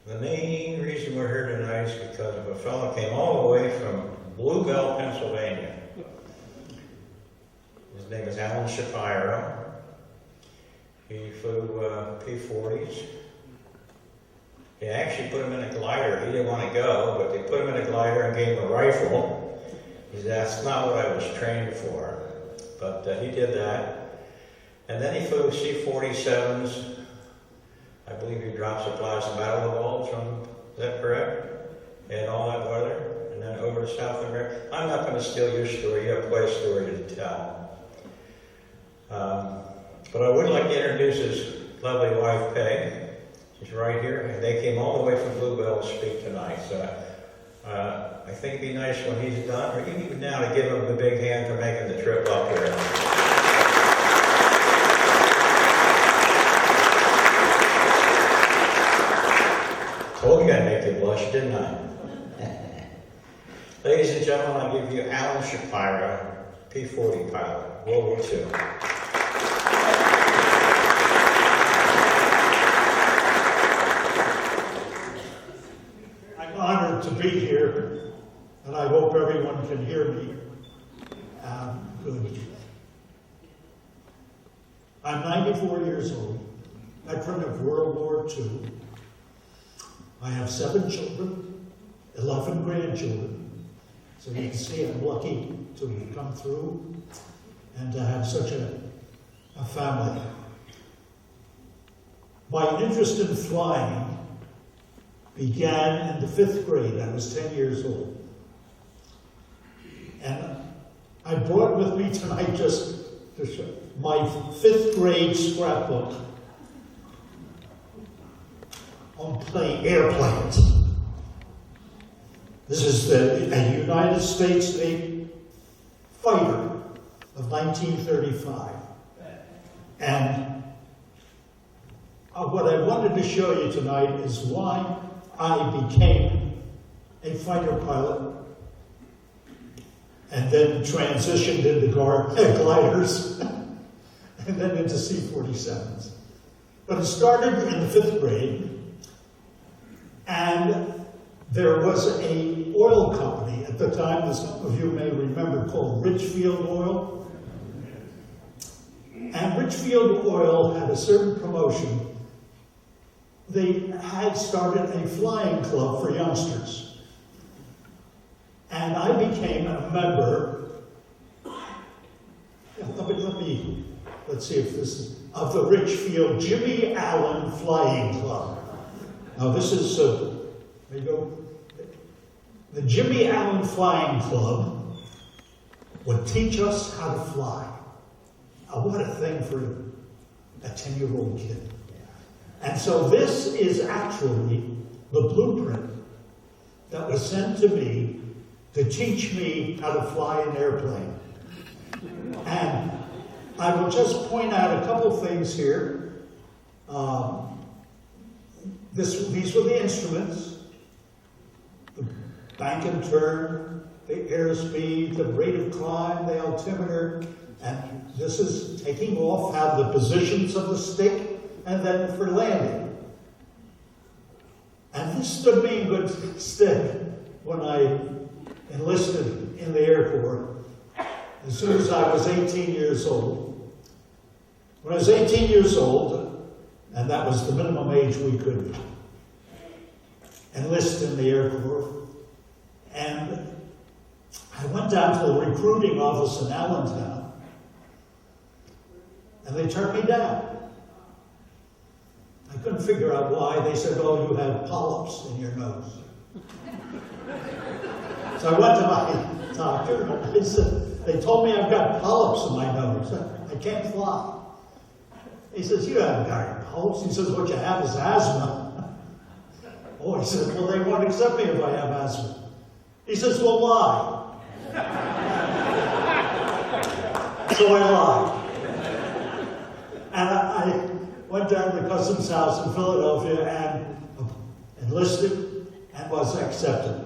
The main reason we're here tonight is because of a fellow came all the way from Bluebell, Pennsylvania. His name is Alan Shapiro. He flew P-40s. They actually put him in a glider. He didn't want to go, but they put him in a glider and gave him a rifle. He said, that's not what I was trained for. But he did that. And then he flew C-47s. I believe he dropped supplies to Battle of the Bulge from, is that correct? And all that weather, and then over to South America. I'm not going to steal your story, you have quite a story to tell. But I would like to introduce his lovely wife, Peg. She's right here, and they came all the way from Bluebell to speak tonight. So I think it'd be nice when he's done, or even now, to give him the big hand for making the trip up here. Told you I'd make you blush, didn't I? Ladies and gentlemen, I give you Alan Shapiro, P-40 pilot, World War II. I'm honored to be here, and I hope everyone can hear me. Good. I'm 94 years old, veteran of World War II. I have 7 children, 11 grandchildren, so you can see I'm lucky to come through and to have such a family. My interest in flying began in the 5th grade. I was 10 years old. And I brought with me tonight just my 5th grade scrapbook on airplanes. This is a United States fighter of 1935. And what I wanted to show you tonight is why I became a fighter pilot and then transitioned into gliders and then into C-47s. But it started in the 5th grade, and there was an oil company at the time that some of you may remember called Richfield Oil. And Richfield Oil had a certain promotion. They had started a flying club for youngsters. And I became a member, let's see if this is, of the Richfield Jimmy Allen Flying Club. Now this is, there you go. The Jimmy Allen Flying Club would teach us how to fly. Now, what a thing for a 10-year-old kid. And so this is actually the blueprint that was sent to me to teach me how to fly an airplane. And I will just point out a couple things here. These were the instruments: the bank and turn, the airspeed, the rate of climb, the altimeter, and this is taking off, have the positions of the stick, and then for landing. And this stood me in good stead when I enlisted in the Air Corps as soon as I was 18 years old. When I was 18 years old, and that was the minimum age we could enlist in the Air Corps, and I went down to the recruiting office in Allentown, and they turned me down. I couldn't figure out why. They said, oh, you have polyps in your nose. So I went to my doctor, and I said, they told me I've got polyps in my nose. I can't fly. He says, you haven't got any polyps. He says, what you have is asthma. Oh, he said, well, they won't accept me if I have asthma. He says, well, lie. So I lied. And I went down to the Customs House in Philadelphia and enlisted and was accepted.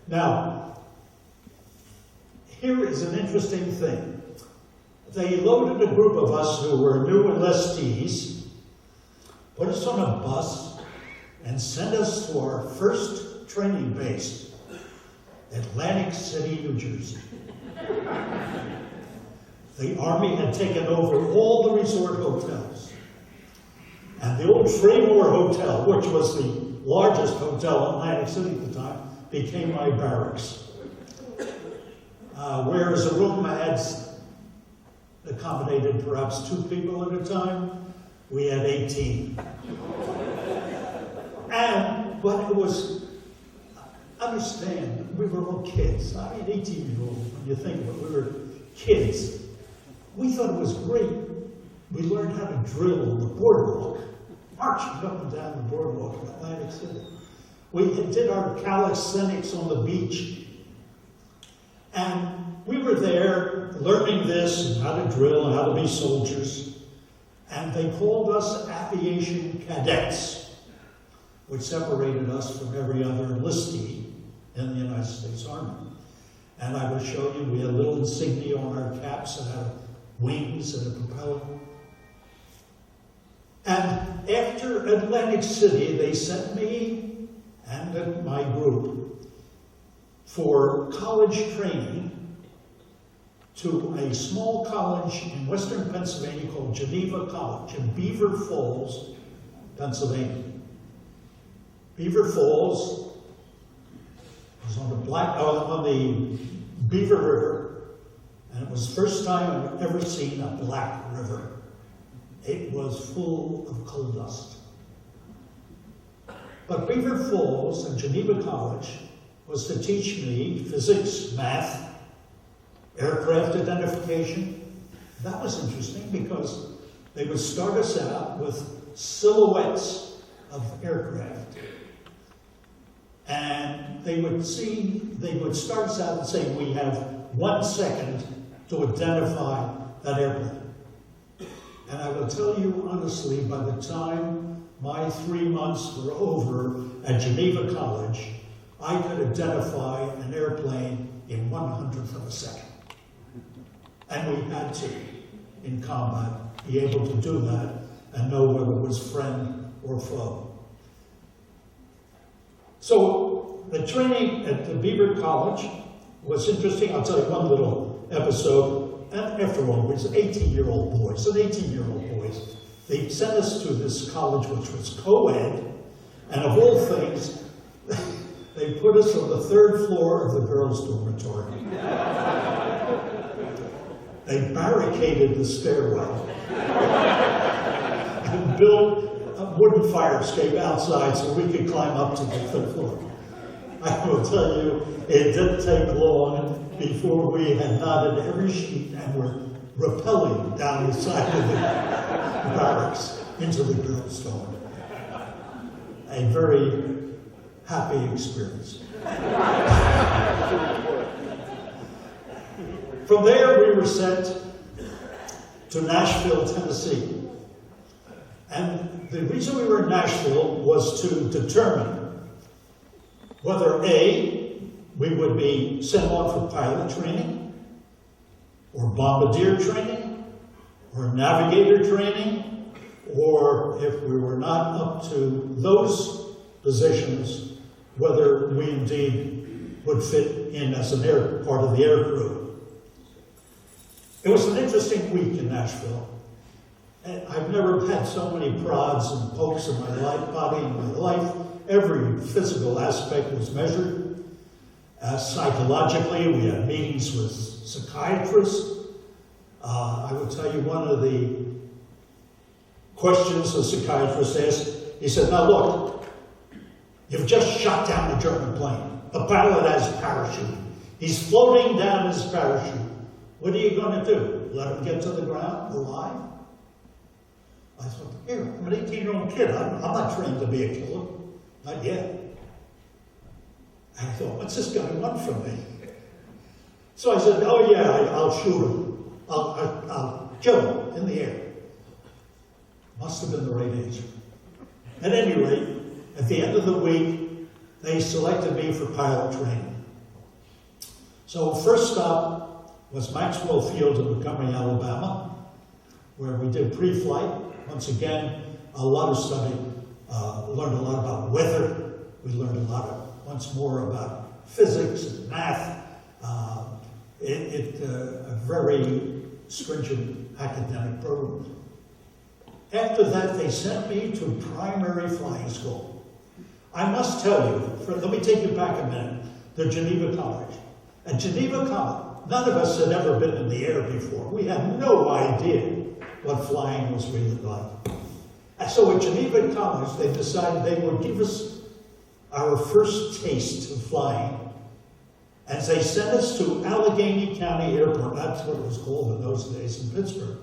Now, here is an interesting thing. They loaded a group of us who were new enlistees, put us on a bus, and sent us to our first training base, Atlantic City, New Jersey. The Army had taken over all the resort hotels. And the old Fremore Hotel, which was the largest hotel in Atlantic City at the time, became my barracks. Whereas a room had accommodated perhaps 2 people at a time, we had 18. But it was, understand, we were all kids. I mean, 18-year-olds, when you think of it, we were kids. We thought it was great. We learned how to drill the boardwalk, marching up and down the boardwalk in Atlantic City. We did our calisthenics on the beach. And we were there learning this and how to drill and how to be soldiers. And they called us aviation cadets, which separated us from every other enlistee in the United States Army. And I will show you, we had little insignia on our caps that had wings and a propeller. And after Atlantic City, they sent me and my group for college training to a small college in western Pennsylvania called Geneva College in Beaver Falls, Pennsylvania. Beaver Falls was on the Beaver River, and it was the first time I've ever seen a black river. It was full of coal dust. But Beaver Falls and Geneva College was to teach me physics, math, aircraft identification. That was interesting because they would start us out with silhouettes of aircraft. And they would start us out and say, we have 1 second to identify that airplane. And I will tell you honestly, by the time my 3 months were over at Geneva College, I could identify an airplane in 1/100th of a second. And we had to, in combat, be able to do that and know whether it was friend or foe. So the training at the Beaver College was interesting. I'll tell you one little episode. And after all, we were 18-year-old boys, They sent us to this college which was co-ed, and of all things, they put us on the 3rd floor of the girls' dormitory. They barricaded the stairwell and built a wooden fire escape outside so we could climb up to the 3rd floor. I will tell you, it didn't take long before we had knotted every sheet and were rappelling down the side of the barracks into the girls' dorm. A very happy experience. From there, we were sent to Nashville, Tennessee. And the reason we were in Nashville was to determine whether A, we would be sent on for pilot training, or bombardier training, or navigator training, or if we were not up to those positions, whether we indeed would fit in as part of the air crew. It was an interesting week in Nashville. And I've never had so many prods and pokes in my body in my life. Every physical aspect was measured. Psychologically, we had meetings with psychiatrists. I will tell you one of the questions the psychiatrist asked. He said, now look, you've just shot down a German plane. The pilot has a parachute. He's floating down his parachute. What are you going to do? Let him get to the ground alive? I thought, here, I'm an 18-year-old kid. I'm not trained to be a killer. Not yet. And I thought, what's this guy want from me? So I said, oh yeah, I'll shoot him. I'll kill him in the air. Must have been the right answer. At any rate, at the end of the week, they selected me for pilot training. So first stop was Maxwell Field in Montgomery, Alabama, where we did pre-flight. Once again, a lot of study, learned a lot about weather. We learned a lot once more about physics and math. A very stringent academic program. After that, they sent me to primary flying school. I must tell you, let me take you back a minute, the Geneva College. At Geneva College, none of us had ever been in the air before. We had no idea what flying was really like. And so at Geneva College, they decided they would give us our first taste of flying. And they sent us to Allegheny County Airport, that's what it was called in those days in Pittsburgh.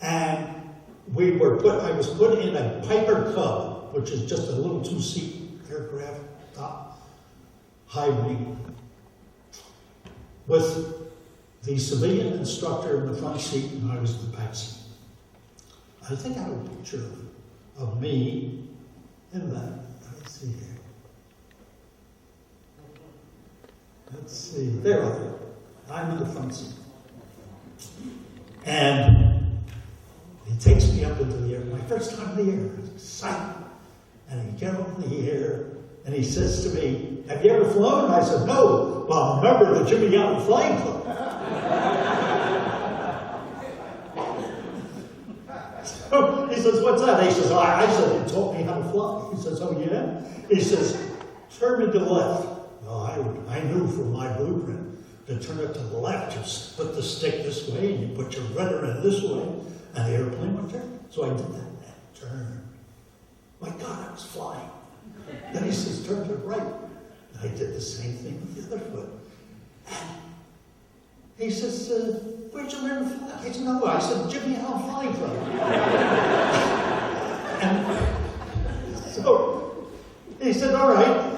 And I was put in a Piper Cub, which is just a little two-seat aircraft, top, high wing, with the civilian instructor in the front seat, and I was in the back seat. I think I have a picture of me in that. Let's see here. Let's see. There I am. I'm in the front seat. And he takes me up into the air. My first time in the air. I was excited. And he gets up in the air, and he says to me, "Have you ever flown?" And I said, "No." "Well, I'm a member of the Jimmy Allen Flying Club." So he says, "What's that?" He says, I said, "He taught me how to fly." He says, "Oh, yeah?" He says, "Turn me to the left." Well, I knew from my blueprint to turn it to the left. Just put the stick this way, and you put your rudder in this way, and the airplane would turn. So I did that, and turn. My God, I was flying. Then he says, "Turn to the right." And I did the same thing with the other foot. And he says, "Where'd you learn to fly?" I said, "No." I said, "Jimmy Allen Flying Club." And so he said, "All right."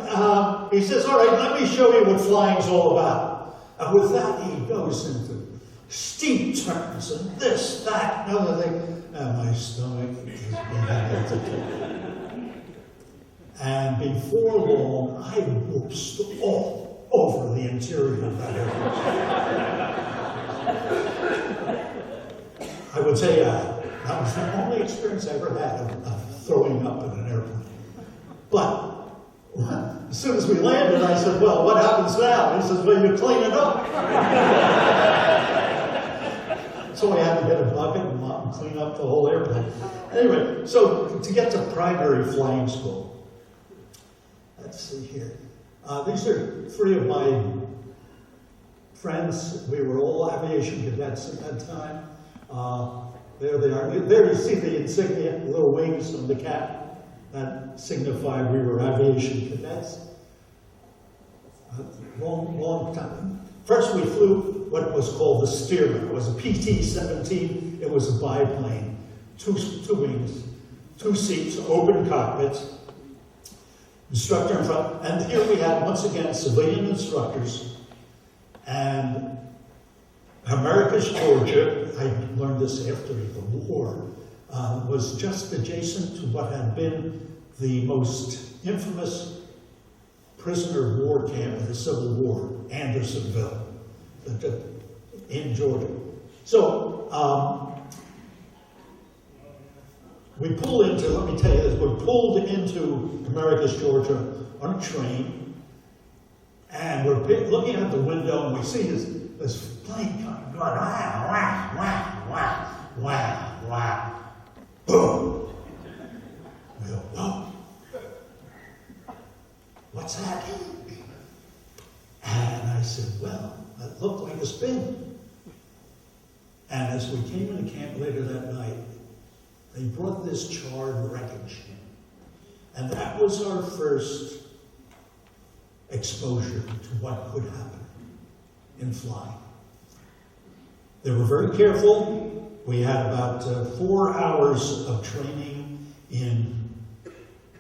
He says, "All right, let me show you what flying's all about." And with that, he goes into steep turns and this, that, and other thing. And my stomach is beginning. And before long, I whooped all over the interior of that airplane. I would say that was the only experience I ever had of throwing up in an airplane. But as soon as we landed, I said, "Well, what happens now?" He says, "Well, you clean it up." So I had to get a bucket and mop and clean up the whole airplane. Anyway, so to get to primary flying school. Let's see here. These are three of my friends. We were all aviation cadets at that time. There they are. There you see the insignia, the little wings on the cap. That signified we were aviation cadets. Long time. First we flew what was called the Spearman. It was a PT-17. It was a biplane. Two wings, two seats, open cockpits. Instructor in front. And here we had, once again, civilian instructors. And Americus, Georgia, I learned this after the war, was just adjacent to what had been the most infamous prisoner of war camp of the Civil War, Andersonville, in Georgia. So we pulled into, let me tell you this, we pulled into Americus, Georgia on a train, and we're looking out the window, and we see this plane coming, going, wah, wah, wah, wah, wah, wah. Boom! We go, whoa! What's that? And I said, well, that looked like a spin. And as we came into camp later that night, they brought this charred wreckage. And that was our first exposure to what could happen in flying. They were very careful. We had about 4 hours of training in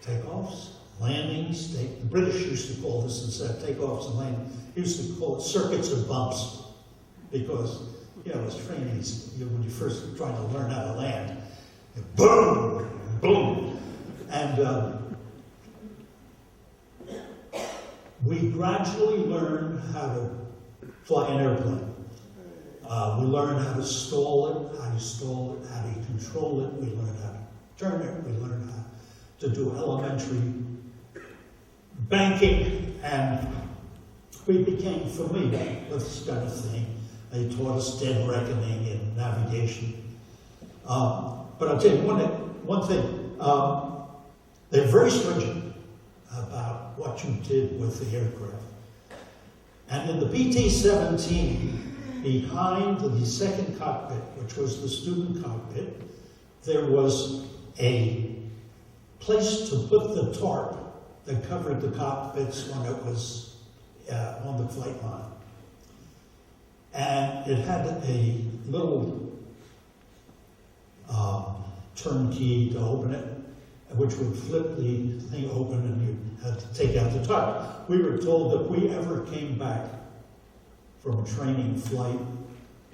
takeoffs, landings. The British used to call this, instead of takeoffs and landings, used to call it circuits of bumps. Because, as training, when you first trying to learn how to land, boom, boom. And we gradually learned how to fly an airplane. We learned how to stall it, how you control it. We learned how to turn it. We learned to do elementary banking, and we became familiar with this kind of thing. They taught us dead reckoning and navigation. But I'll tell you one thing. They're very stringent about what you did with the aircraft. And in the PT-17, behind the second cockpit, which was the student cockpit, there was a place to put the tarp that covered the cockpits when it was on the flight line. And it had a little turnkey to open it, which would flip the thing open and you had to take out the tarp. We were told that if we ever came back from a training flight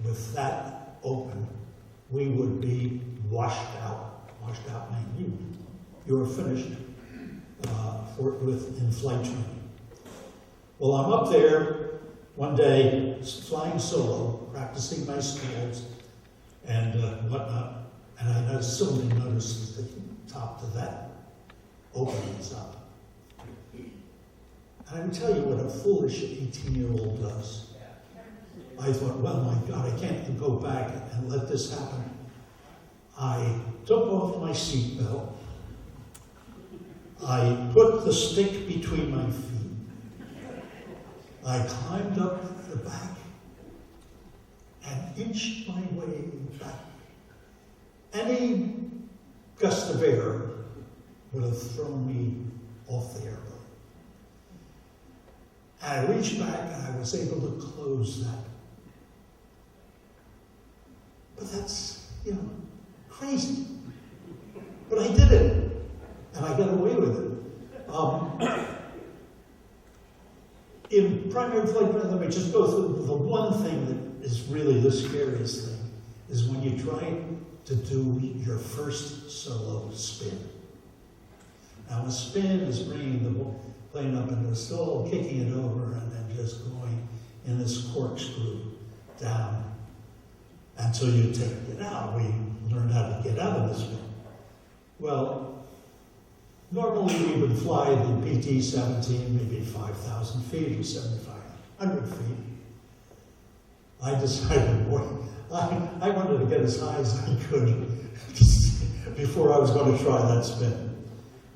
with that open, we would be washed out. Washed out meaning you were finished in flight training. Well, I'm up there one day, flying solo, practicing my skills and whatnot, and I suddenly noticed that the top to that opening is up. And I can tell you what a foolish 18-year-old does. I thought, well, my God, I can't go back and let this happen. I took off my seatbelt. I put the stick between my feet. I climbed up the back and inched my way back. Any gust of air would have thrown me off the airplane. And I reached back and I was able to close that. But that's, crazy. But I did it, and I got away with it. In primary flight, let me just go through the one thing that is really the scariest thing, is when you try to do your first solo spin. Now a spin is bringing the plane up into a stall, kicking it over, and then just going in this corkscrew down until you take it out. We learned how to get out of this one. Well, normally we would fly the PT-17 maybe 5,000 feet or 7,500 feet. I decided, boy, I wanted to get as high as I could before I was going to try that spin.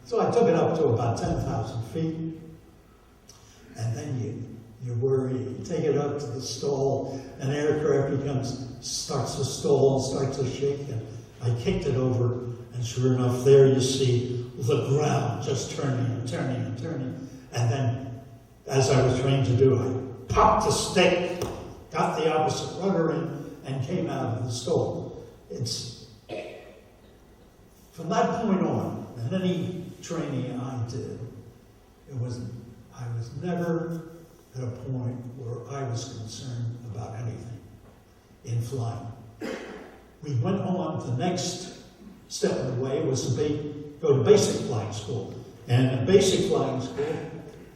So I took it up to about 10,000 feet, and then you worry, you take it up to the stall, an aircraft starts to stall and starts to shake, and I kicked it over, and sure enough, there you see the ground just turning and turning and turning. And then, as I was trained to do, I popped the stick, got the opposite rudder in, and came out of the stall. It's from that point on, and any training I did, I was never at a point where I was concerned about anything in flying. We went on, the next step of the way was to go to basic flying school. And in basic flying school,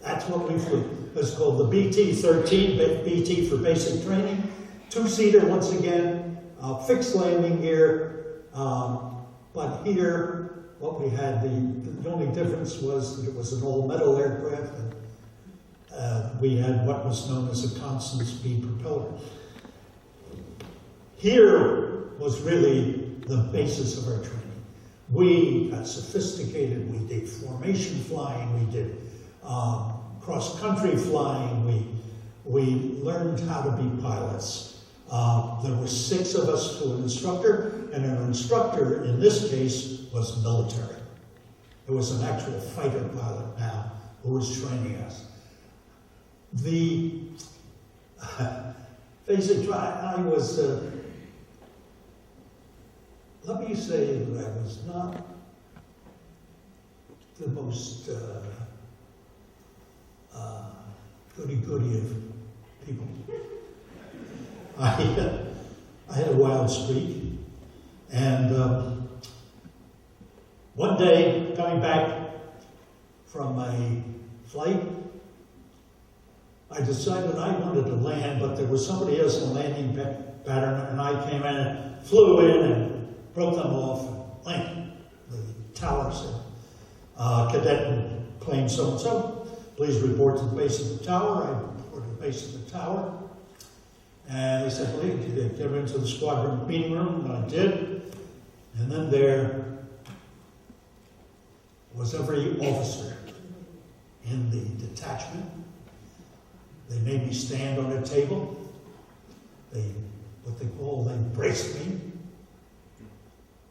that's what we flew. It was called the BT-13, BT for basic training. Two-seater once again, fixed landing gear. But here, what we had, the only difference was that it was an all-metal aircraft, and we had what was known as a constant speed propeller. Here was really the basis of our training. We got sophisticated, we did formation flying, we did cross-country flying, we learned how to be pilots. There were 6 of us to an instructor, and our instructor, in this case, was military. It was an actual fighter pilot now who was training us. The basic, I was, let me say that I was not the most goody-goody of people. I had a wild streak, and one day, coming back from a flight, I decided I wanted to land, but there was somebody else in the landing pattern, and I came in and flew in and broke them off and landed the towers. cadet plane so-and-so, please report to the base of the tower. I reported to the base of the tower. And they said, please, get into the squadron meeting room, and I did. And then there was every officer in the detachment. They made me stand on a table. They braced me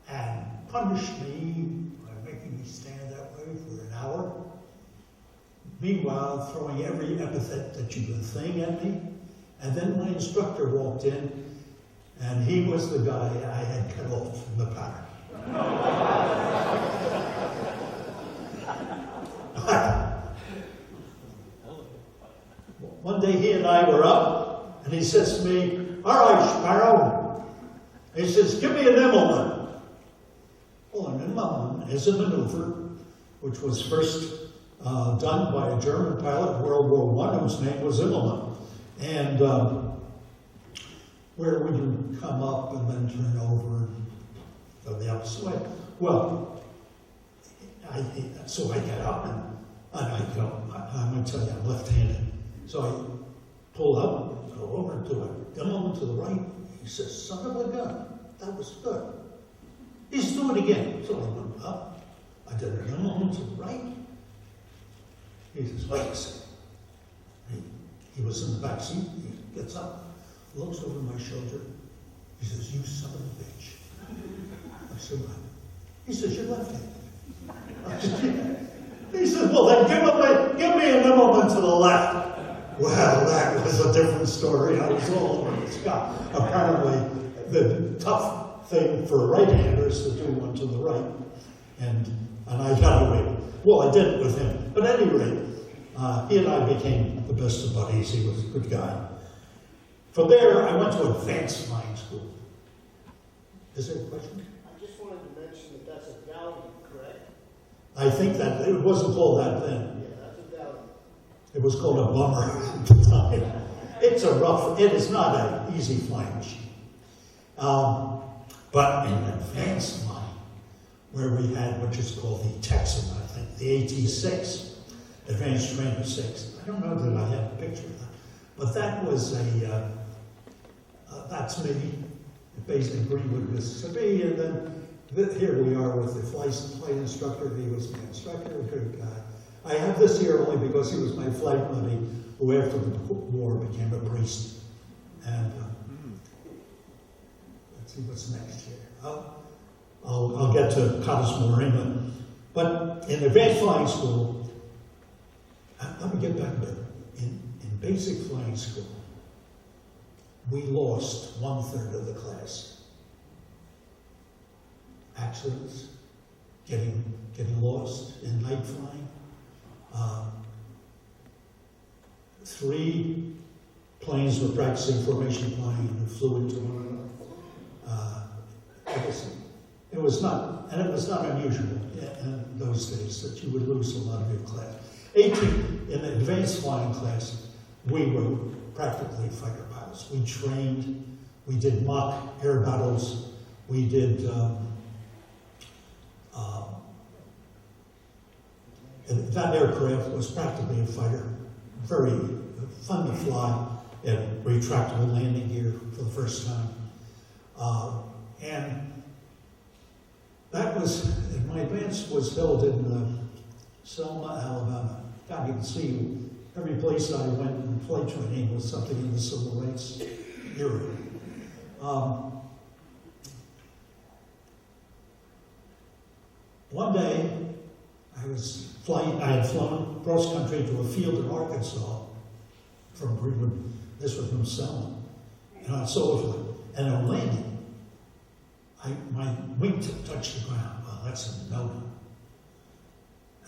and punished me by making me stand that way for an hour. Meanwhile, throwing every epithet that you could think at me. And then my instructor walked in, and he was the guy I had cut off from the pattern. One day he and I were up, and he says to me, all right, Shapiro. He says, give me an Immelman. Well, an Immelman is a maneuver which was first done by a German pilot in World War I whose name was Immelman. And where would you come up and then turn over and go the opposite way? Well, so I get up and I go, I'm going to tell you, I'm left-handed. So I pull up, go over to a Immelman to the right. He says, son of a gun, that was good. He says, do it again. So I went up, I did an Immelman to the right. He says, wait a second. He was in the back seat. He gets up, looks over my shoulder. He says, you son of a bitch. I said, what? He says, you're left-handed. I said, yeah. He said, well, then give me an Immelman to the left. Well, that was a different story. I was all over the sky. Apparently, the tough thing for a right-hander is to do one to the right. And I got away. Well, I did it with him. But at any rate, he and I became the best of buddies. He was a good guy. From there, I went to advanced flying school. Is there a question? I just wanted to mention that that's a Valiant, correct? I think that it wasn't called that then. Yeah, that's a Valiant. It was called a bummer at the time. It is not an easy flying machine. But in advanced flying, where we had what is called the Texan, I think, the AT-6, Advanced Trainer 6. I don't know that I have a picture of that, but that was that's me, based in Greenwood, Mississippi, and then here we are with the flight instructor. He was my instructor, a good guy. I have this here only because he was my flight buddy, who after the war became a priest. And let's see what's next here. I'll get to Cottesmore, England. But in advanced flying school, let me get back a bit. In basic flying school, we lost 1/3 of the class. Accidents, getting lost in night flying. 3 planes were practicing formation flying and flew into one another. It was not unusual in those days that you would lose a lot of your class. 18 in the advanced flying class, we were practically fighter pilots. We trained, we did mock air battles, we did that aircraft was practically a fighter. Very fun to fly, and retractable landing gear for the first time. And that was, my advance was held in Selma, Alabama. God, you can see every place I went in flight training was something in the civil rights era. One day, I had flown cross country to a field in Arkansas from Greenwood. This was from Selma. And I saw it, and on landing, my wingtip touched the ground. Well, that's a no-no.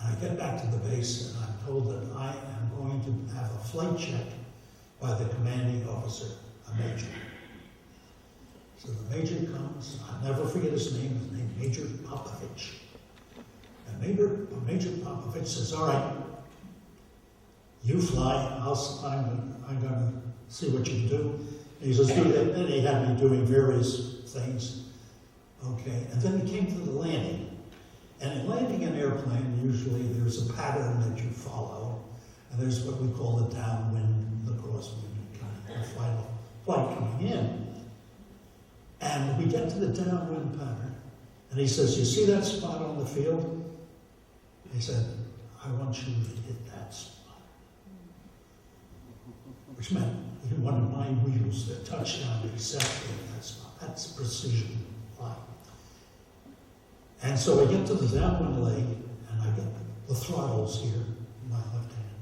And I get back to the base, and I'm told that I am going to have a flight check by the commanding officer, a major. So the major comes, I'll never forget his name Major Popovich. And Major Popovich says, all right, you fly, I'm going to see what you can do. And he says, do that. And he had me doing various things. Okay, and then he came to the landing. And in landing an airplane, usually there's a pattern that you follow, and there's what we call the downwind, the crosswind, kind of the final flight coming in. And we get to the downwind pattern, and he says, "You see that spot on the field?" He said, "I want you to hit that spot." Which meant he wanted my wheels to touch down exactly at that spot. That's precision flying. And so I get to the downwind leg, and I get the throttles here in my left hand.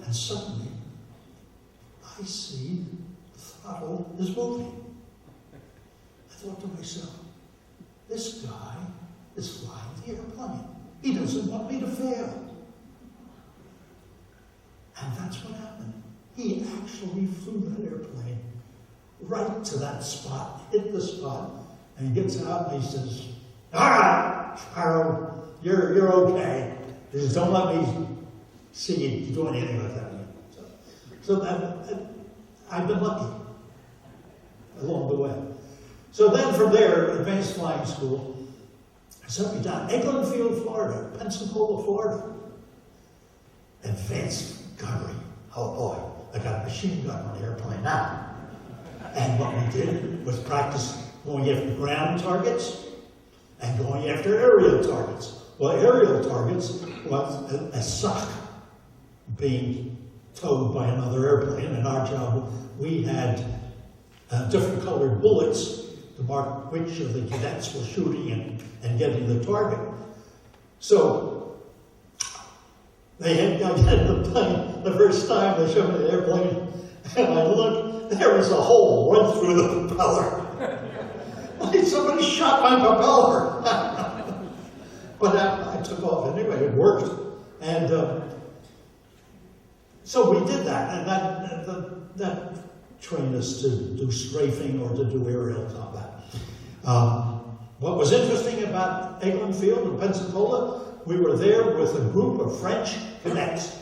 And suddenly, I see the throttle is moving. I thought to myself, this guy is flying the airplane. He doesn't want me to fail. And that's what happened. He actually flew that airplane right to that spot, hit the spot, and he gets out and he says, "All right, Shapiro, you're okay. Just don't let me see you do anything like that again." So I've been lucky along the way. So then from there, advanced flying school, I sent me down Eglin Field, Florida, Pensacola, Florida. Advanced gunnery. Oh boy, I got a machine gun on the airplane now. And what we did was practice going after ground targets and going after aerial targets. Well, aerial targets was a sock being towed by another airplane. In our job, we had different colored bullets to mark which of the cadets were shooting and getting the target. So I get in the plane the first time they showed me the airplane, and I look, there was a hole right through the propeller. Like somebody shot my propeller. But I took off anyway, it worked. And so we did that, and that trained us to do strafing or to do aerial combat. What was interesting about Eglin Field in Pensacola, we were there with a group of French cadets.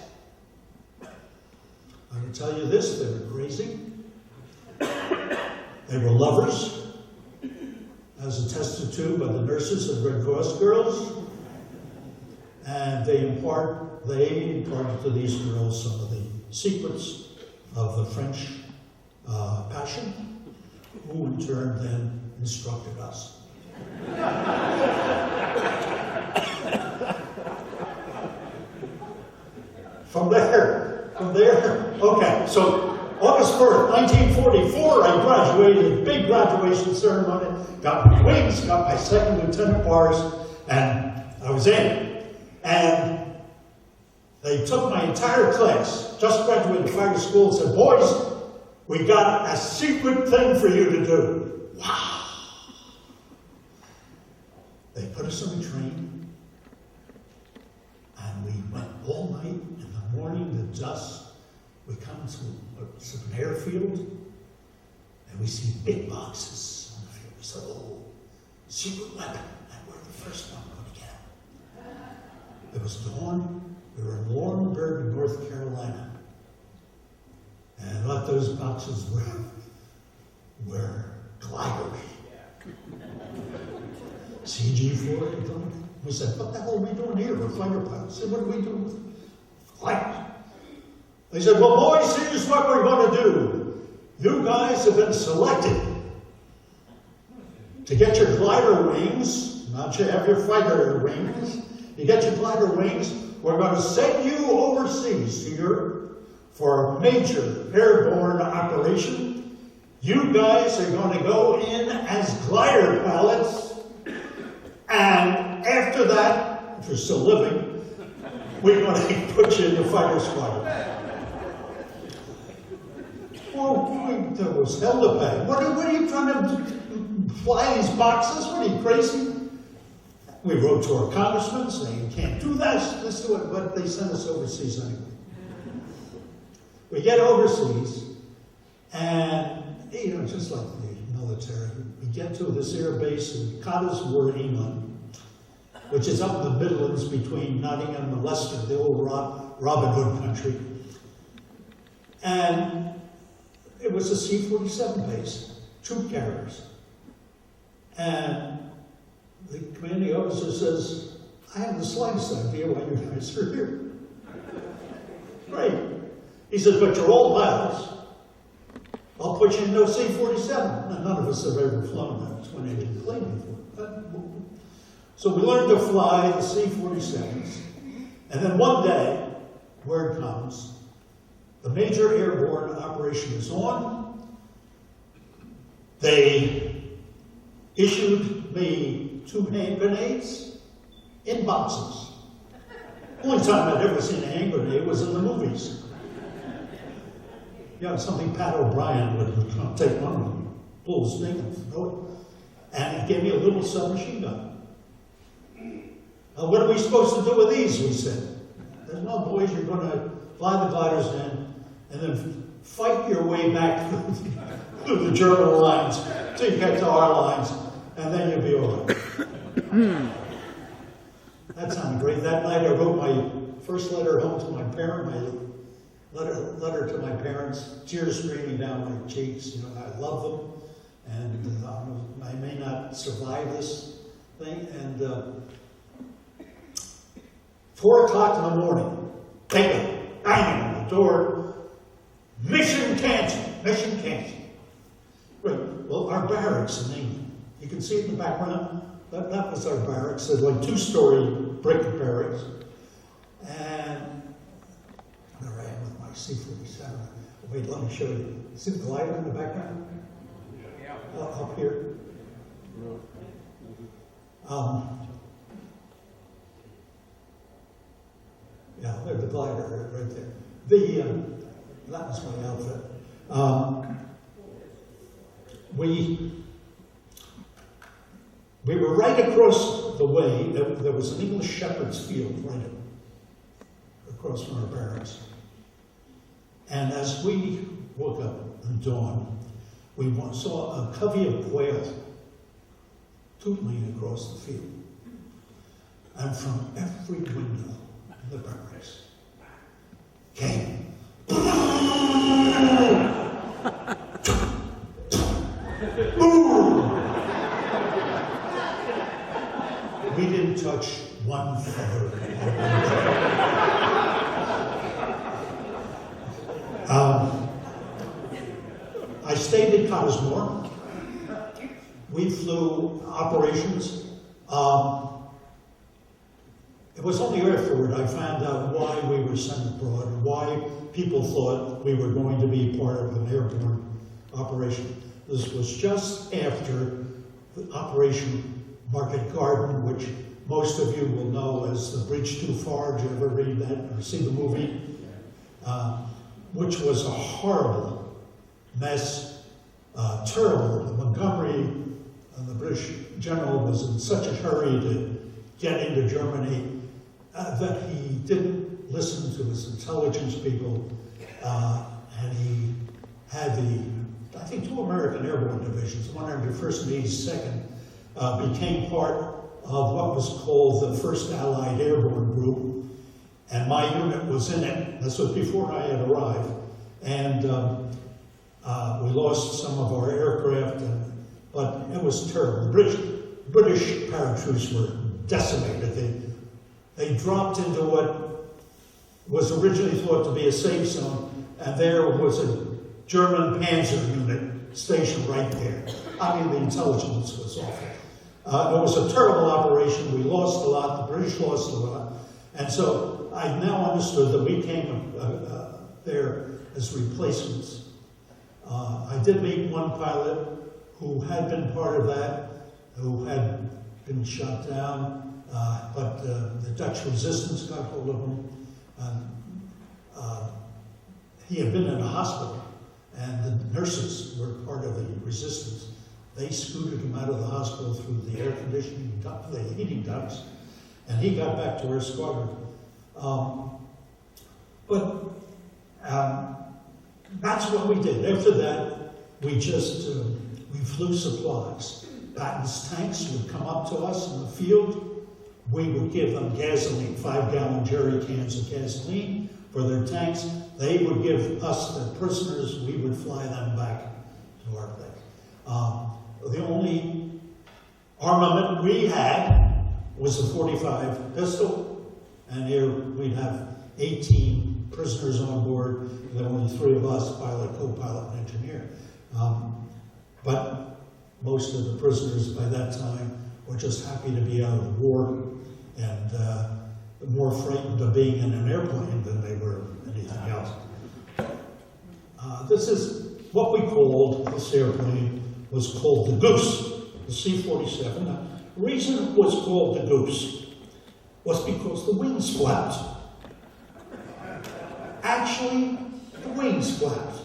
I can tell you this, they were crazy. They were lovers, as attested to by the nurses and Red Cross girls. And they imparted to these girls some of the secrets of the French passion, who in turn then instructed us. From there, okay, so August 1st, 1944, I graduated, big graduation ceremony, got my wings, got my second lieutenant bars, and I was in. And they took my entire class, just graduated fire school, and said, "Boys, we got a secret thing for you to do." Wow. They put us on a train, and we went all night. In the morning, the dusk, we come to an airfield, and we see big boxes on the field. We said, "Oh, secret weapon," and we're the first one going to get it. It was dawn. We were in Laurinburg, North Carolina. And what those boxes were gliders. CG-4. We said, "What the hell are we doing here? We're fighter pilots." I said, "What are we doing with gliders?" They said, "Well, boys, here's what we're going to do. You guys have been selected to get your glider wings, not you have your fighter wings. You get your glider wings. We're going to send you overseas here for a major airborne operation. You guys are going to go in as glider pilots, and after that, if you're still living, we're going to put you in the fighter squadron." Well, there was hell to pay. What are you trying to fly these boxes? What are you, crazy? We wrote to our congressman saying, "You can't do this, let's do it," but they sent us overseas anyway. We get overseas, and, just like the military, we get to this air base in Cottesmore, England, which is up in the Midlands between Nottingham and Leicester, the old Robin Hood country. And it was a C-47 base, troop carriers. And the commanding officer says, I have the slightest idea why you guys are here. Right. He says, but you're all pilots. I'll put you in no C-47. Now, none of us have ever flown that twin engine plane before. So we learned to fly the C-47s. And then one day, word comes, the major airborne operation is on. They issued me 2 hand grenades in boxes. Only time I'd ever seen a hand grenade was in the movies. You know, something Pat O'Brien would take one of them, pull his thing and throw it. And he gave me a little submachine gun. What are we supposed to do with these, we said. There's no, boys, you're going to fly the gliders in and then fight your way back through the German lines till you get to our lines, and then you'll be all right. That sounded great. That night I wrote my first letter home to my parent, my letter to my parents, tears streaming down my cheeks. You know, I love them, and I may not survive this thing. And 4 o'clock in the morning, banging on the door, mission canceled, mission canceled. Right, well, our barracks in England, you can see it in the background, that was our barracks. It's like 2-story brick barracks. And there I am with my C-47. Wait, let me show you. See the glider in the background? Yeah. Up here. Yeah, there's the glider right there. That was my outfit. We were right across the way. There was an English shepherd's field right across from our barracks. And as we woke up at dawn, we saw a covey of quail tootling across the field. And from every window in the barracks came we didn't touch one feather. I stayed in Cottesmore. We flew operations. It was only afterward I found out why we were sent abroad and why people thought we were going to be part of an airborne operation. This was just after the Operation Market Garden, which most of you will know as The Bridge Too Far. Did you ever read that or see the movie? Which was a horrible mess, terrible. The Montgomery, the British general, was in such a hurry to get into Germany that he didn't listen to his intelligence people, and he had I think 2 American airborne divisions, 101st and 82nd, became part of what was called the 1st Allied Airborne Group, and my unit was in it. This was before I had arrived, and we lost some of our aircraft, but it was terrible. The British paratroops were decimated. They dropped into what was originally thought to be a safe zone, and there was a German Panzer unit stationed right there. I mean, the intelligence was awful. It was a terrible operation. We lost a lot. The British lost a lot. And so I now understood that we came there as replacements. I did meet one pilot who had been part of that, who had been shot down, but the Dutch resistance got hold of him. He had been in a hospital, and the nurses were part of the resistance. They scooted him out of the hospital through the air conditioning duct, the heating ducts, and he got back to our squadron. That's what we did. After that, we just we flew supplies. Patton's tanks would come up to us in the field. We would give them gasoline, 5-gallon jerry cans of gasoline for their tanks. They would give us their prisoners. We would fly them back to our place. The only armament we had was a .45 pistol, and here we'd have 18 prisoners on board, and there were only 3 of us, pilot, co-pilot, and engineer. But most of the prisoners by that time were just happy to be out of the war, and more frightened of being in an airplane than they were anything else. This is what we called, this airplane was called the Goose, the C-47. Now, the reason it was called the Goose was because the wings flapped. Actually, the wings flapped.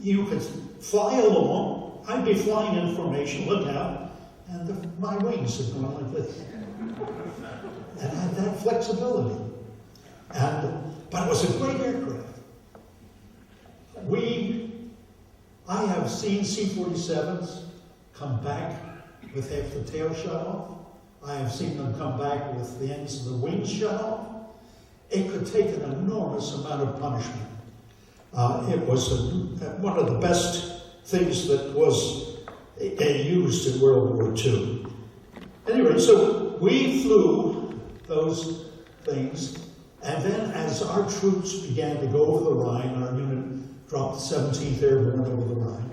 You could fly along, I'd be flying information, look out, and my wings would go like this. And had that flexibility. But it was a great aircraft. I have seen C-47s come back with half the tail shut off. I have seen them come back with the ends of the wings shut off. It could take an enormous amount of punishment. It was one of the best things that was used in World War II. Anyway, so we flew those things, and then as our troops began to go over the Rhine, our unit dropped the 17th Airborne over the Rhine,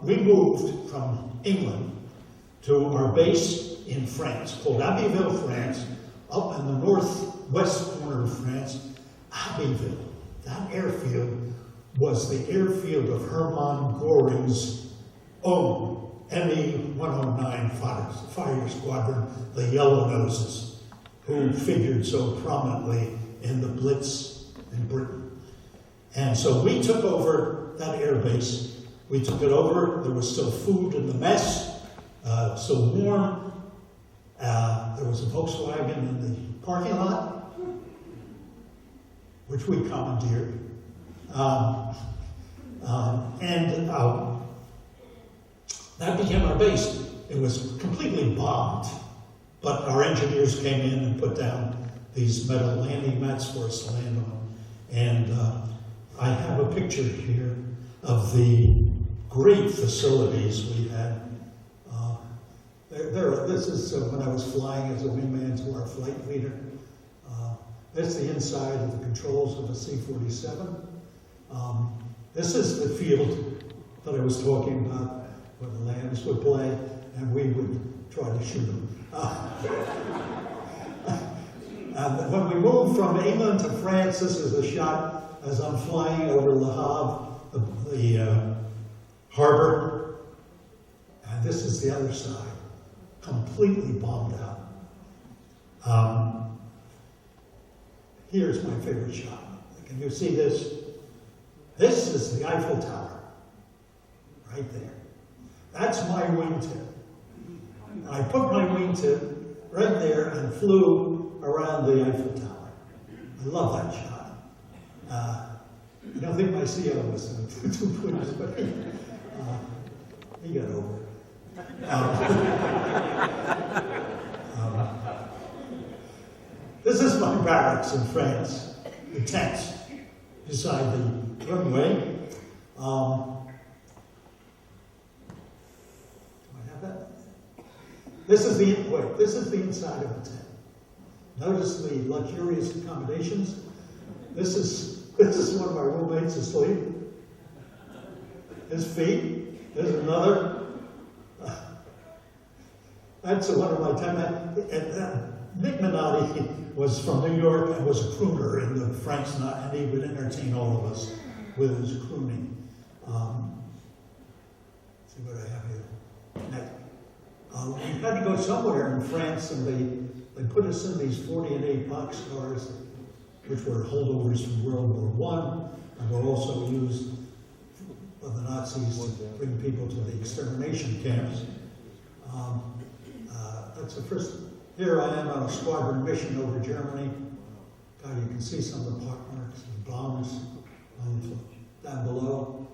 we moved from England to our base in France, called Abbeville, France, up in the northwest corner of France. Abbeville, that airfield was the airfield of Hermann Göring's own ME-109 fire squadron, the Yellow Noses, who figured so prominently in the Blitz in Britain. And so we took over that air base. We took it over. There was still food in the mess, still warm. There was a Volkswagen in the parking lot, which we commandeered. That became our base. It was completely bombed, but our engineers came in and put down these metal landing mats for us to land on. And I have a picture here of the great facilities we had. This is when I was flying as a wingman to our flight leader. That's the inside of the controls of a C-47. This is the field that I was talking about, where the lambs would play, and we would try to shoot them. And when we moved from England to France, this is a shot as I'm flying over Le Havre, the harbor, and this is the other side, completely bombed out. Here's my favorite shot. Can you see this? This is the Eiffel Tower, right there. That's my wingtip. I put my wingtip right there and flew around the Eiffel Tower. I love that shot. I don't think my CO was too pleased, but he got over it. This is my barracks in France, the tents beside the runway. Do I have that? This is the inside of the tent. Notice the luxurious accommodations. This is one of my roommates asleep. His feet. There's another. That's one of my time. Nick Minotti was from New York and was a crooner in the Franks, and he would entertain all of us with his crooning. See what I have here. We had to go somewhere in France, and they put us in these 40 and 8 boxcars, which were holdovers from World War I, and were also used by the Nazis to bring people to the extermination camps. That's the first. Here I am on a squadron mission over Germany. God, you can see some of the pock marks and bombs down below.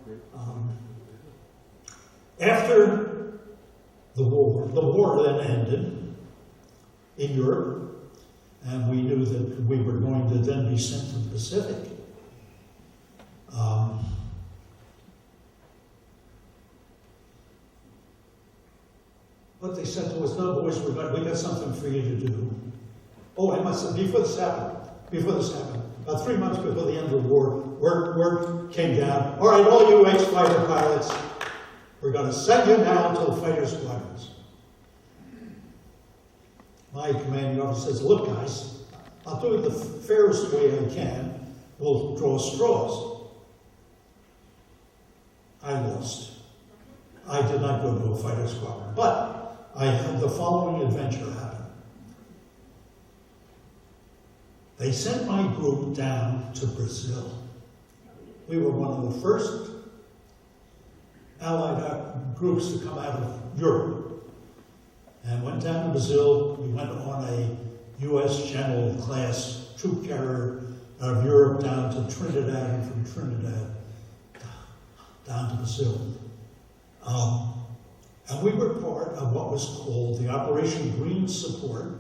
After the war then ended in Europe, and we knew that we were going to then be sent to the Pacific. what they said to us, no, boys, we got something for you to do. Oh, I must have, before this happened, about 3 months before the end of the war, word came down, all right, all you ex-fighter pilots, we're going to send you now to the fighter squadrons. My commanding officer says, look, guys, I'll do it the fairest way I can. We'll draw straws. I lost. I did not go to a fighter squadron, but I had the following adventure happen. They sent my group down to Brazil. We were one of the first Allied groups to come out of Europe. And went down to Brazil. We went on a U.S. General class troop carrier out of Europe down to Trinidad, and from Trinidad down to Brazil. And we were part of what was called the Operation Green Support,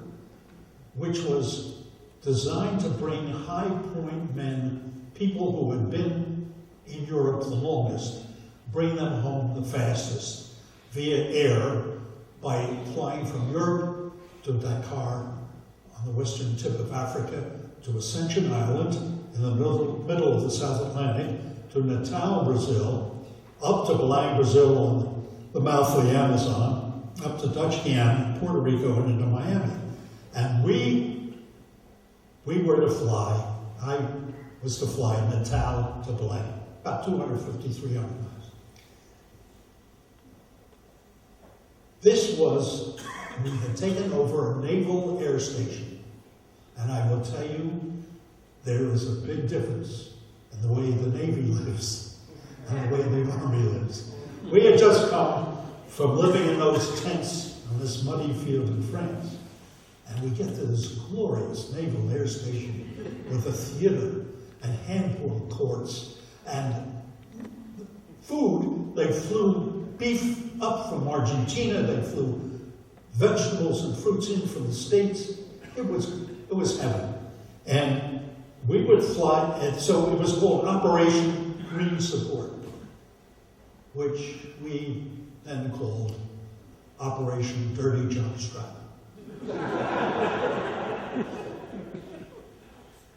which was designed to bring high point men, people who had been in Europe the longest, bring them home the fastest via air by flying from Europe to Dakar on the western tip of Africa, to Ascension Island in the middle of the South Atlantic, to Natal, Brazil, up to Belém, Brazil on the mouth of the Amazon, up to Dutch Guiana, Puerto Rico, and into Miami. And we were to fly, I was to fly Natal to Belém, about 250, 300 miles. This was, we had taken over a naval air station. And I will tell you, there is a big difference in the way the Navy lives and the way the Army lives. We had just come from living in those tents on this muddy field in France, and we get to this glorious naval air station with a theater and handball courts and food. They flew beef up from Argentina, they flew vegetables and fruits in from the States. It was heaven. And we would fly, and so it was called Operation Green Support, which we then called Operation Dirty Jockstrap.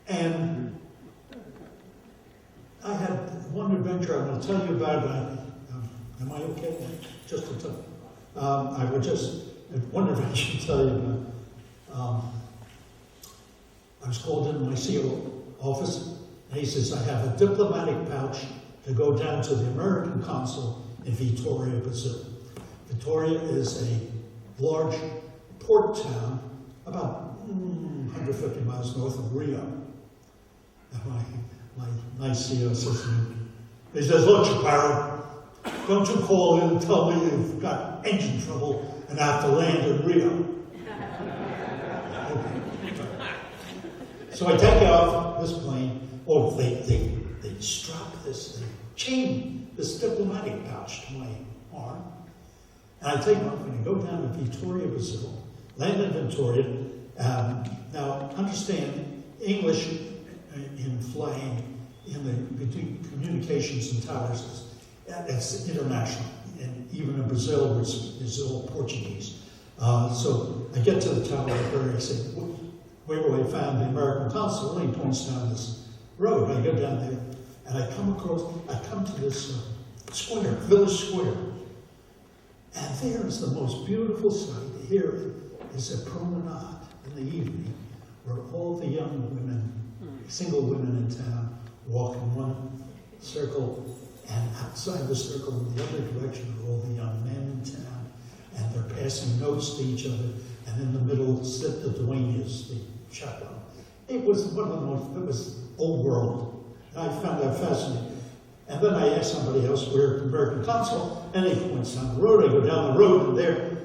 And I had one adventure I'm going to tell you about. Am I okay? Just to tell. I would just, one adventure to tell you about. I was called into my CO office, and he says, I have a diplomatic pouch to go down to the American consul in Vitória, Brazil. Vitória is a large port town about 150 miles north of Rio. And my nice CO says to me, he says, look, Shapiro, don't you call in and tell me you've got engine trouble and have to land in Rio. So I take off this plane. Oh, they strap this, they chain this diplomatic pouch to my arm. And I take off and I go down to Vitória, Brazil, land in Vitória. Now, understand, English in flying in the communications and towers, it's international. And even in Brazil, it's all Portuguese. So I get to the tower where I say, where I found the American consul, and he points down this road. I go down there, and I come to this square, village square. And there is the most beautiful sight. Here is a promenade in the evening where all the young women, single women in town, walk in one circle, and outside the circle in the other direction are all the young men in town, and they're passing notes to each other, and in the middle sit the dueñas, the chaperone. It was one of the most, it was old world. And I found that fascinating. And then I asked somebody else, where's the American consul? And he points down the road. I go down the road, and there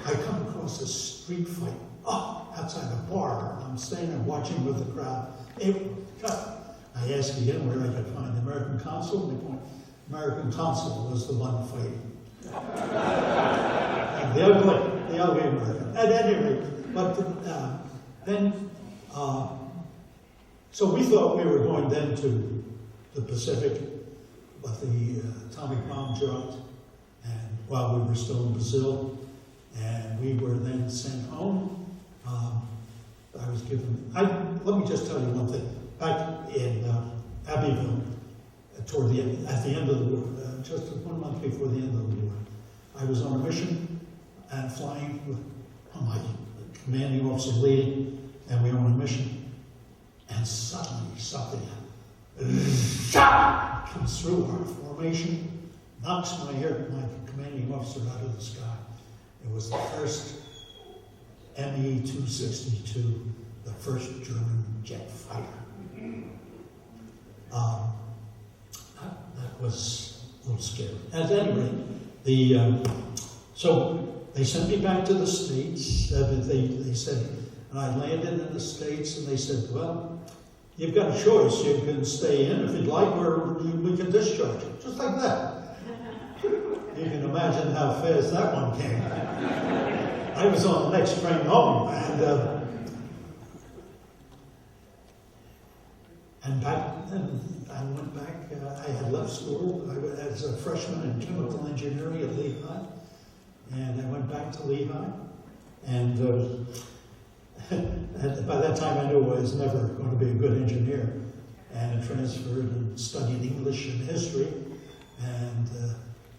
I come across a street fight. Oh, outside a bar. I'm staying there watching with the crowd. I ask again where I could find the American consul, and they point, American consul was the one fighting. the ugly American. At any rate, but so we thought we were going then to the Pacific, but the atomic bomb dropped, and while we were still in Brazil, And we were then sent home. I was given, let me just tell you one thing. Back in Abbeville, at the end of the war, just 1 month before the end of the war, I was on a mission and flying with my commanding officer leading, and we were on a mission, and suddenly something comes through our formation, knocks my commanding officer out of the sky. It was the first Me-262, the first German jet fighter. That was a little scary. At any rate, so they sent me back to the States. They said, and I landed in the States, and they said, well, you've got a choice. You can stay in if you'd like, or we can discharge you. Just like that. You can imagine how fast that one came. I was on the next train home, and I went back. I had left school. I was as a freshman in chemical engineering at Lehigh, and I went back to Lehigh, and by that time I knew I was never going to be a good engineer, and I transferred and studied English and history, and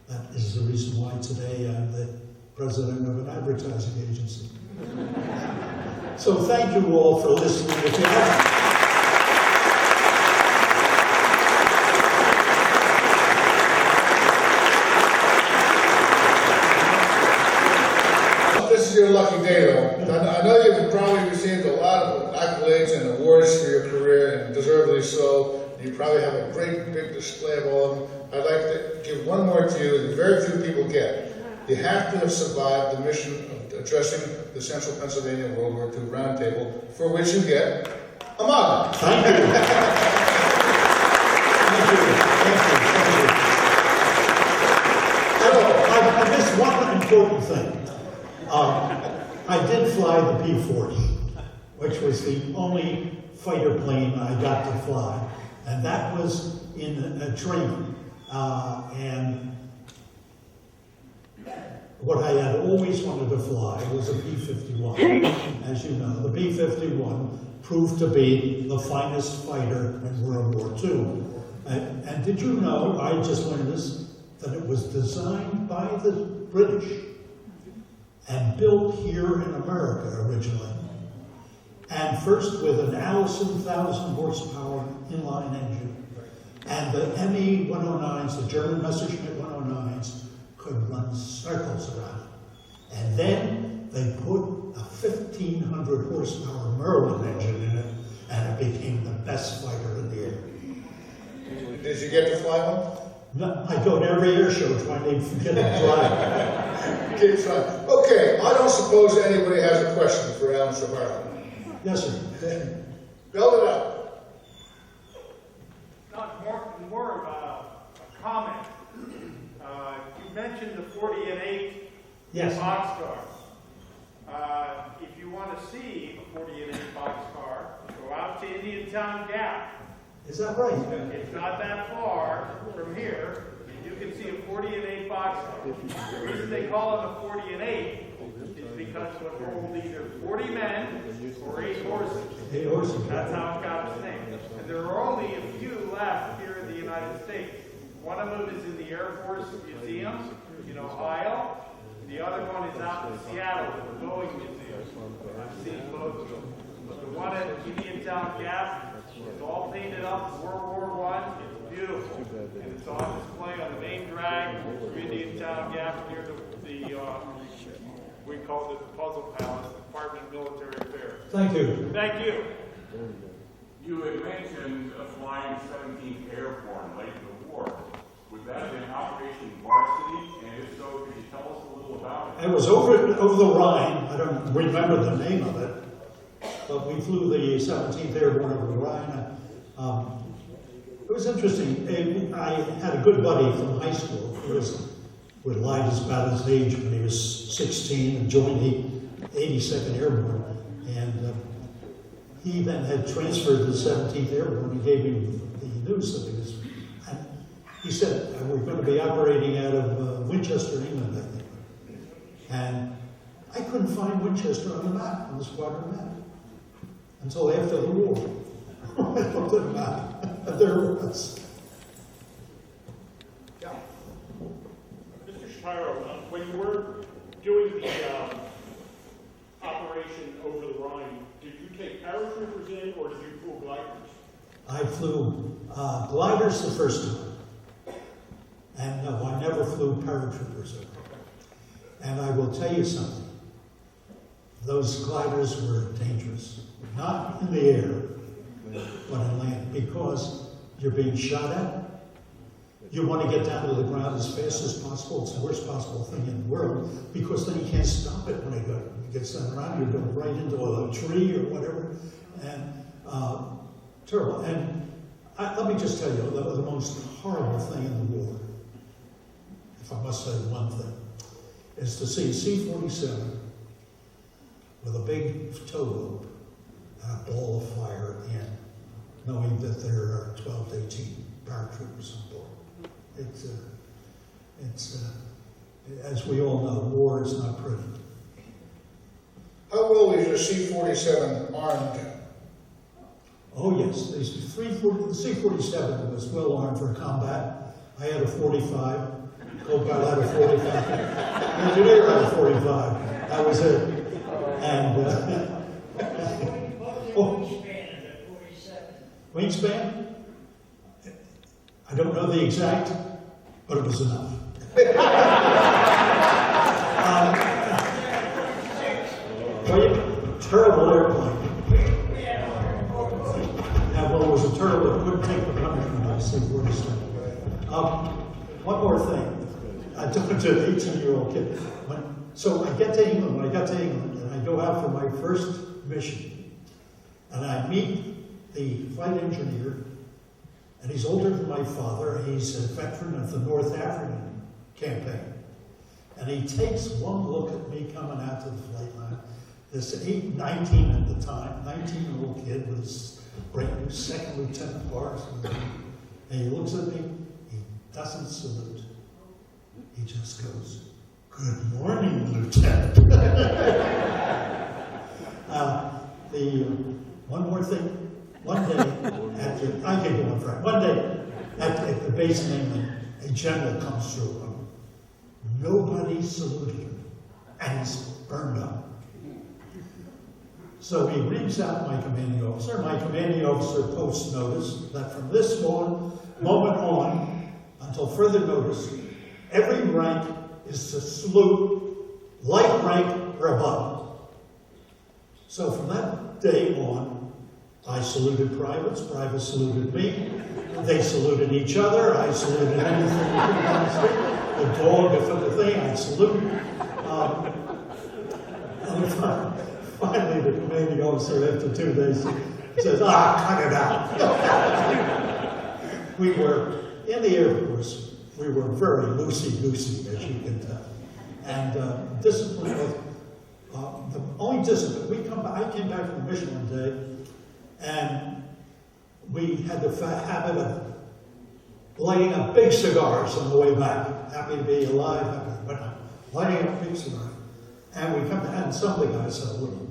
that is the reason why today I'm the president of an advertising agency. So thank you all for listening. If you have your lucky day, though. I know you've probably received a lot of accolades and awards for your career, and deservedly so. You probably have a great big display of all of them. I'd like to give one more to you that very few people get. You have to have survived the mission of addressing the Central Pennsylvania World War II Roundtable, for which you get a mug. Thank you. I missed one important thing. I did fly the P-40, which was the only fighter plane I got to fly, and that was in a training. And what I had always wanted to fly was a P-51. As you know, the P-51 proved to be the finest fighter in World War II. And did you know, I just learned this, that it was designed by the British and built here in America originally. And first with an Allison 1,000 horsepower inline engine. And the Me-109s, the German Messerschmitt 109s, could run circles around it. And then they put a 1,500 horsepower Merlin engine in it, and it became the best fighter in the air. Did you get to fly one? No, I go to every air show trying to get it flying. Keep trying. Okay, I don't suppose anybody has a question for Alan Shapiro. Yes, sir. Build it up. Not more of a comment. You mentioned the 40 and 8 Yes. boxcar. If you want to see a 40 and 8 boxcar, go out to Indiantown Gap. Is that right? It's not that far from here, and you can see a 40 and 8 boxcar. The reason they call it a 40 and 8 is because it would hold either 40 men or 8 horses. 8 horses. That's how it got its name. And there are only a few left here in the United States. One of them is in the Air Force Museum in Ohio. The other one is out in Seattle at the Boeing Museum. I've seen both of them. But the one at Indiantown Gap is all painted up World War I. It's beautiful. And it's on display on the main drag of Indiantown Gap near the we call it the Puzzle Palace, Department of Military Affairs. Thank you. Thank you. You had mentioned flying 17th Airborne late in the war. Was that in Operation Varsity? And if so, could you tell us a little about it? It was over the Rhine. I don't remember the name of it, but we flew the 17th Airborne over the Rhine. It was interesting. I had a good buddy from high school who would lied about his age when he was 16 and joined the 82nd Airborne. And he then had transferred to the 17th Airborne and gave me the news that he was. And he said, we're going to be operating out of Winchester, England, I think. And I couldn't find Winchester on the map, on the squadron map, until after the war. I looked at the map, and there it was. Yeah. Mr. Shapiro, when you were doing the operation over the Rhine, did you take paratroopers in or did you fly gliders? I flew gliders the first time, and no, I never flew paratroopers over. And I will tell you something, those gliders were dangerous, not in the air, but in land, because you're being shot at. You want to get down to the ground as fast as possible. It's the worst possible thing in the world, because then you can't stop it when it gets down around. You're going right into a tree or whatever, and terrible. And let me just tell you, the most horrible thing in the war, if I must say one thing, is to see C-47 with a big tow rope and a ball of fire at the end, knowing that there are 12 to 18 paratroopers on board. It's as we all know, war is not pretty. How well was your C-47 armed? Oh yes, the C-47 was well armed for combat. I had a 45, co-pilot had a 45, engineer had a 45. That was it. And What was your wingspan of that 47? wingspan? I don't know the exact, but it was enough. Terrible airplane. Yeah, well, it was a terrible, it couldn't take the punishment of the C-47. One more thing. I talked to an 18-year-old kid. So I get to England, when I got to England, and I go out for my first mission, and I meet the flight engineer, and he's older than my father. He's a veteran of the North African campaign. And he takes one look at me coming out to the flight line. This 19 at the time, 19-year-old kid with his brand new second lieutenant bars. And he looks at me, he doesn't salute. He just goes, "Good morning, Lieutenant." One more thing. One day, I can go on Friday. One day, at the base in England, a general comes through. Nobody saluted him, and he's burned up. So he reads out my commanding officer. My commanding officer posts notice that from this moment on, until further notice, every rank is to salute light rank or above. So from that day on, I saluted privates, privates saluted me, they saluted each other, I saluted anything you could on the street, the dog, if the thing, I saluted. And finally, the commanding officer, after 2 days, says, cut it out. We were, in the Air Force, we were very loosey-goosey, as you can tell. And discipline was, the only discipline, I came back from the mission one day, and we had the habit of lighting up big cigars on the way back. Happy to be alive, but lighting up big cigars. And we come to, and some of the guys had a little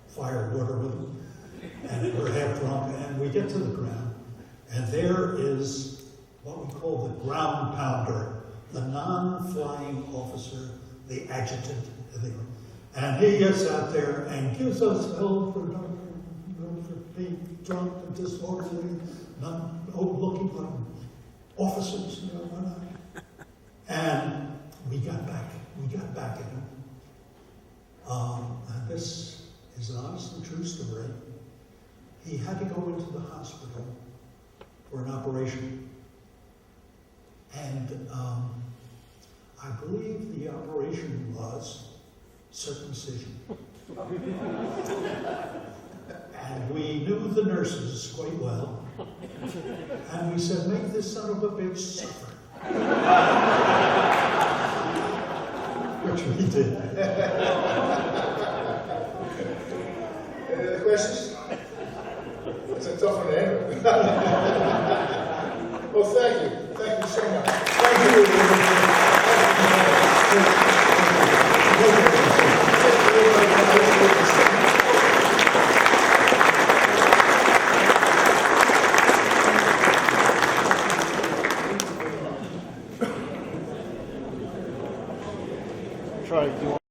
fire water with them, and we're half drunk, and we get to the ground, and there is what we call the ground pounder, the non-flying officer, the adjutant, and he gets out there and gives us hell for being drunk and disorderly, not looking like officers, whatnot. And we got back at him. And this is an honest and true story. He had to go into the hospital for an operation. And I believe the operation was circumcision. And we knew the nurses quite well. And we said, "Make this son of a bitch suffer." Which we did. Any other questions? It's a tough one to answer. Well, thank you. Thank you so much. Thank you. try to do